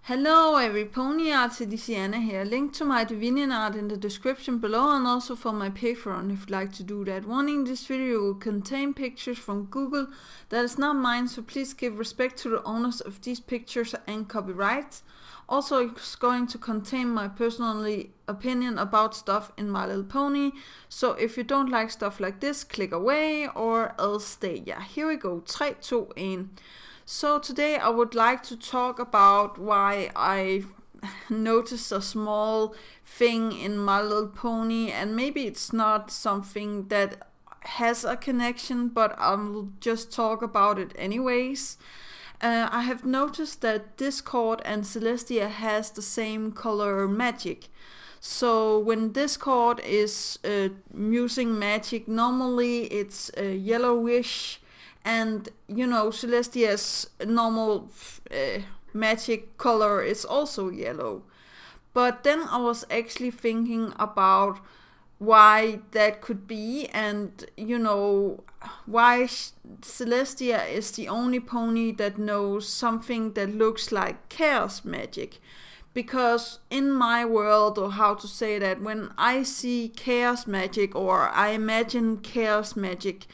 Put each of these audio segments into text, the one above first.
Hello every pony art, Celestia here. Link to my Divinian art in the description below and also for my Patreon if you'd like to do that. Warning, this video will contain pictures from Google that is not mine, so please give respect to the owners of these pictures and copyrights. Also, it's going to contain my personal opinion about stuff in My Little Pony, so if you don't like stuff like this, click away or else stay. Yeah, here we go. 3, 2, 1. So today I would like to talk about why I noticed a small thing in My Little Pony, and maybe it's not something that has a connection, but I'll just talk about it anyways. I have noticed that Discord and Celestia has the same color magic. So when Discord is using magic, normally it's yellowish. And you know, Celestia's normal magic color is also yellow. But then I was actually thinking about why that could be, and you know, why Celestia is the only pony that knows something that looks like chaos magic. Because in my world, or how to say that, when I see chaos magic or I imagine chaos magic,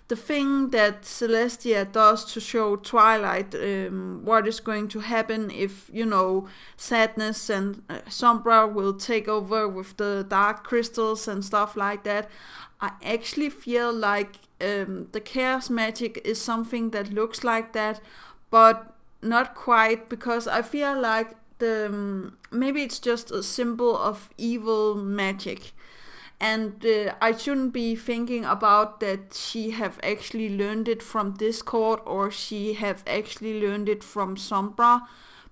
the thing that Celestia does to show Twilight what is going to happen if, you know, Sadness and Sombra will take over with the dark crystals and stuff like that, I actually feel like the chaos magic is something that looks like that, but not quite, because I feel like maybe it's just a symbol of evil magic. And I shouldn't be thinking about that she have actually learned it from Discord or she have actually learned it from Sombra.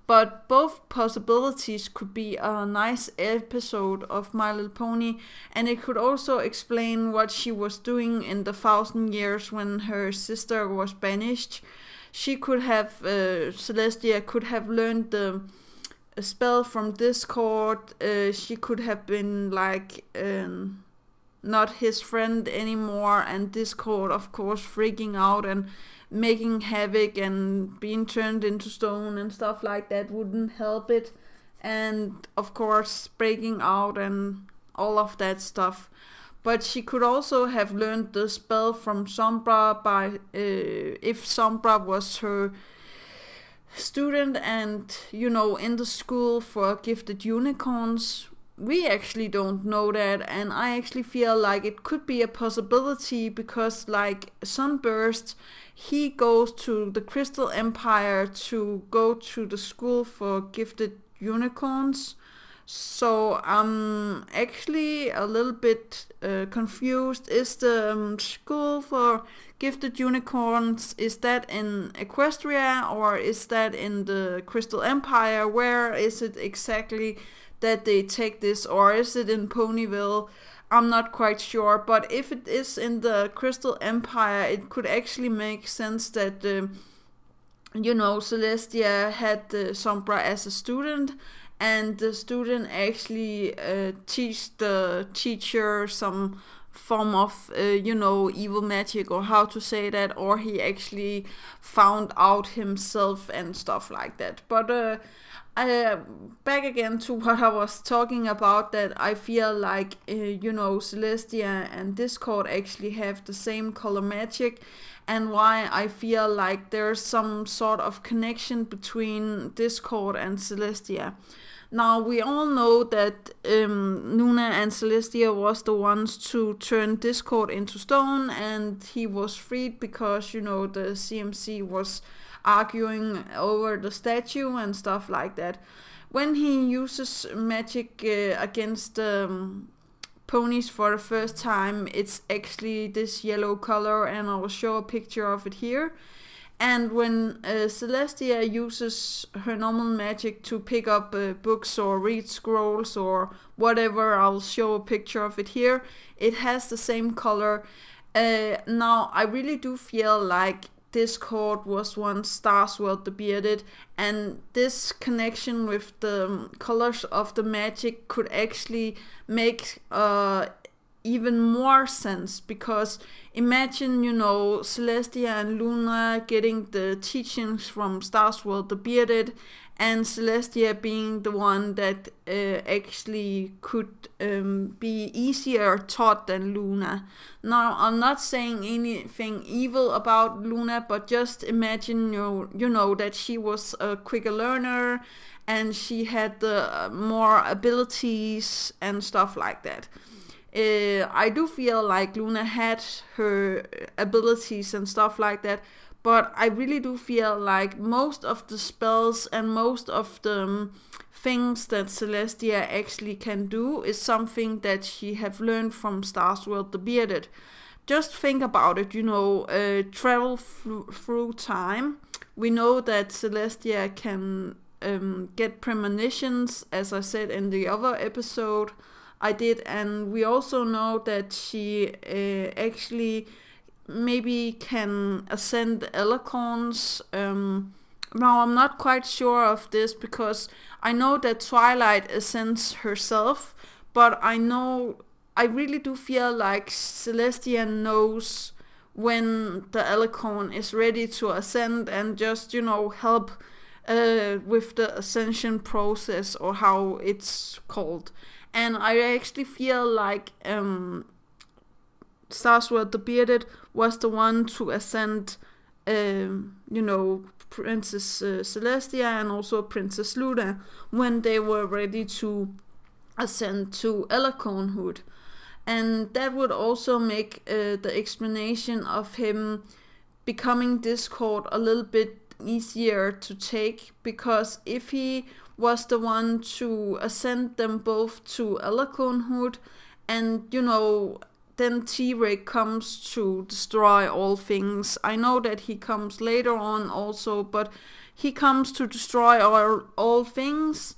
But both possibilities could be a nice episode of My Little Pony, and it could also explain what she was doing in the 1,000 years when her sister was banished. She could have, Celestia could have learned the a spell from Discord. She could have been like not his friend anymore, and Discord of course freaking out and making havoc and being turned into stone and stuff like that wouldn't help it, and of course breaking out and all of that stuff. But she could also have learned the spell from Sombra by if Sombra was her student and, you know, in the school for gifted unicorns. We actually don't know that, and I actually feel like it could be a possibility because, like, Sunburst, he goes to the Crystal Empire to go to the school for gifted unicorns. So I'm actually a little bit confused. Is the school for gifted unicorns, is that in Equestria or is that in the Crystal Empire? Where is it exactly that they take this, or is it in Ponyville? I'm not quite sure, but if it is in the Crystal Empire, it could actually make sense that you know, Celestia had Sombra as a student, and the student actually teach the teacher some form of you know, evil magic, or how to say that, or he actually found out himself and stuff like that. But back again to what I was talking about, that I feel like you know, Celestia and Discord actually have the same color magic, and why I feel like there's some sort of connection between Discord and Celestia. Now, we all know that Luna and Celestia was the ones to turn Discord into stone, and he was freed because, you know, the CMC was arguing over the statue and stuff like that. When he uses magic against ponies for the first time, it's actually this yellow color, and I will show a picture of it here. And when Celestia uses her normal magic to pick up books or read scrolls or whatever, I'll show a picture of it here, it has the same color. Now, I really do feel like Discord was once Starswell the Bearded, and this connection with the colors of the magic could actually make even more sense, because imagine, you know, Celestia and Luna getting the teachings from Starswell the Bearded, and Celestia being the one that actually could be easier taught than Luna. Now, I'm not saying anything evil about Luna, but just imagine you know that she was a quicker learner and she had more abilities and stuff like that. I do feel like Luna had her abilities and stuff like that, but I really do feel like most of the spells and most of the things that Celestia actually can do is something that she have learned from Starsworld the Bearded. Just think about it, travel through time. We know that Celestia can get premonitions, as I said in the other episode I did, and we also know that she actually maybe can ascend alicorns. Now I'm not quite sure of this because I know that Twilight ascends herself, but I really do feel like Celestia knows when the alicorn is ready to ascend and just, help with the ascension process, or how it's called. And I actually feel like Starsworld the Bearded was the one to ascend, Princess Celestia and also Princess Luna when they were ready to ascend to alicornhood. And that would also make the explanation of him becoming Discord a little bit easier to take, because if he was the one to ascend them both to alicornhood, and then T-Rex comes to destroy all things. I know that he comes later on also, but he comes to destroy all things,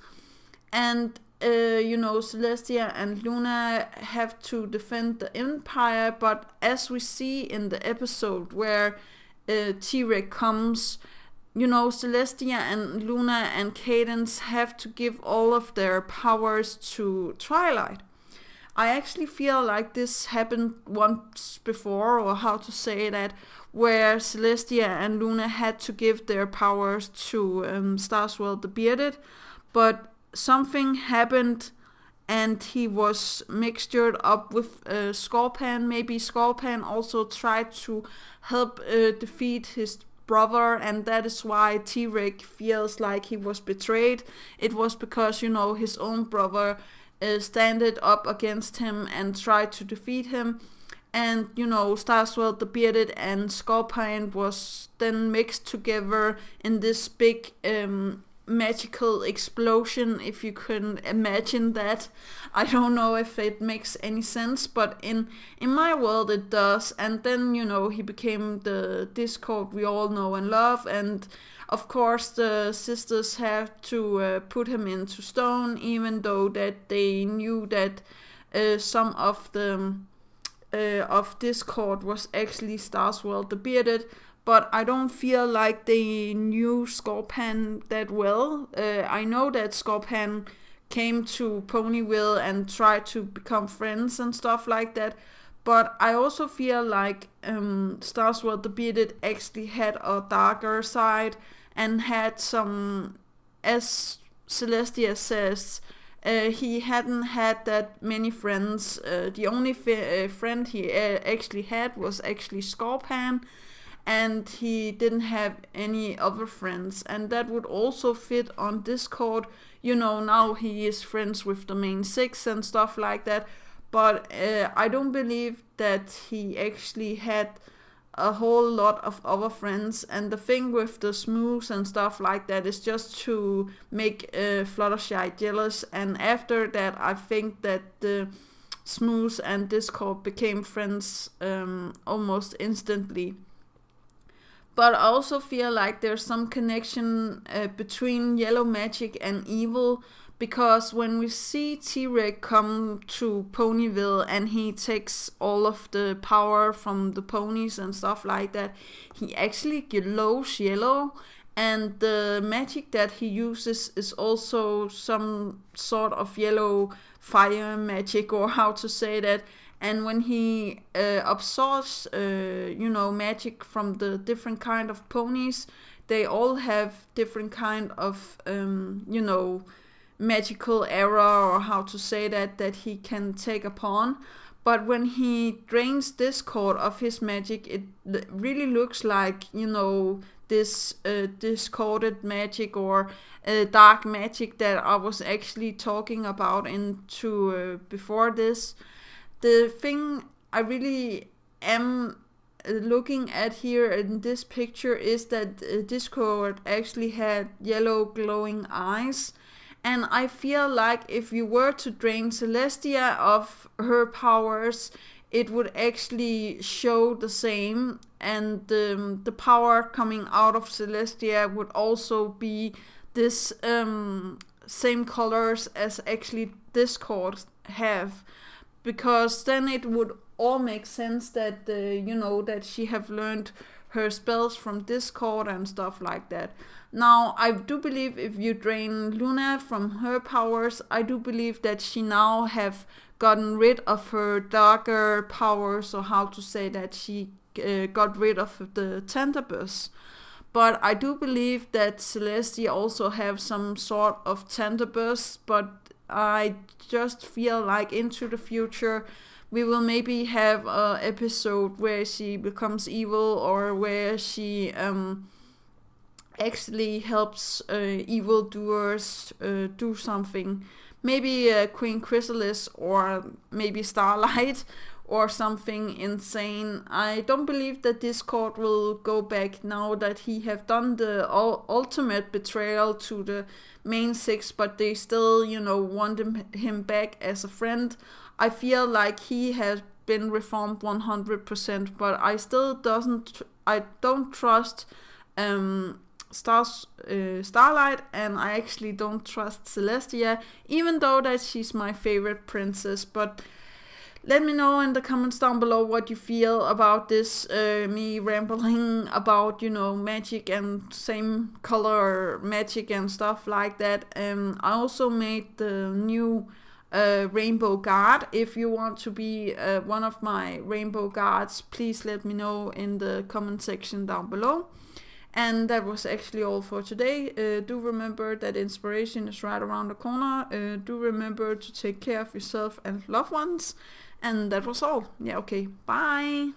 and Celestia and Luna have to defend the Empire. But as we see in the episode where T-Rex comes, Celestia and Luna and Cadence have to give all of their powers to Twilight. I actually feel like this happened once before, or how to say that, where Celestia and Luna had to give their powers to Starsworld the Bearded, but something happened and he was mixtured up with Scorpan. Maybe Scorpan also tried to help defeat his brother, and that is why T-Rex feels like he was betrayed. It was because, his own brother standed up against him and tried to defeat him, and Starsworld the Bearded and Scorpion was then mixed together in this big magical explosion, if you can imagine that. I don't know if it makes any sense, but in my world it does. And then he became the Discord we all know and love, and of course the sisters have to put him into stone, even though that they knew that some of the of Discord was actually Starsworld the Bearded. But I don't feel like they knew Scorpan that well. I know that Scorpan came to Ponyville and tried to become friends and stuff like that. But I also feel like Starsworld the Bearded actually had a darker side and had some, as Celestia says, he hadn't had that many friends. The only friend he actually had was actually Scorpan, and he didn't have any other friends, and that would also fit on Discord. Now he is friends with the main six and stuff like that, but I don't believe that he actually had a whole lot of other friends. And the thing with the Smooths and stuff like that is just to make Fluttershy jealous, and after that I think that the Smooths and Discord became friends almost instantly. But I also feel like there's some connection between yellow magic and evil, because when we see T-Rex come to Ponyville and he takes all of the power from the ponies and stuff like that, he actually glows yellow, and the magic that he uses is also some sort of yellow fire magic, or how to say that. And when he absorbs, magic from the different kind of ponies, they all have different kind of, magical error, or how to say that he can take upon. But when he drains Discord of his magic, it really looks like, this discorded magic, or dark magic that I was actually talking about into before this. The thing I really am looking at here in this picture is that Discord actually had yellow glowing eyes. And I feel like if you were to drain Celestia of her powers, it would actually show the same. And the power coming out of Celestia would also be this same colors as actually Discord have. Because then it would all make sense that, that she have learned her spells from Discord and stuff like that. Now, I do believe if you drain Luna from her powers, I do believe that she now have gotten rid of her darker powers, or how to say that she got rid of the Tentibus. But I do believe that Celestia also have some sort of Tentibus, but I just feel like into the future we will maybe have an episode where she becomes evil, or where she actually helps evildoers do something. Maybe Queen Chrysalis, or maybe Starlight, or something insane. I don't believe that Discord will go back now that he have done the ultimate betrayal to the main six, but they still, want him back as a friend. I feel like he has been reformed 100%, but I still don't trust Starlight, and I actually don't trust Celestia, even though that she's my favorite princess. But let me know in the comments down below what you feel about this, me rambling about, magic and same color magic and stuff like that. I also made the new rainbow guard. If you want to be one of my rainbow guards, please let me know in the comment section down below. And that was actually all for today. Do remember that inspiration is right around the corner. Do remember to take care of yourself and loved ones. And that was all. Yeah, okay. Bye.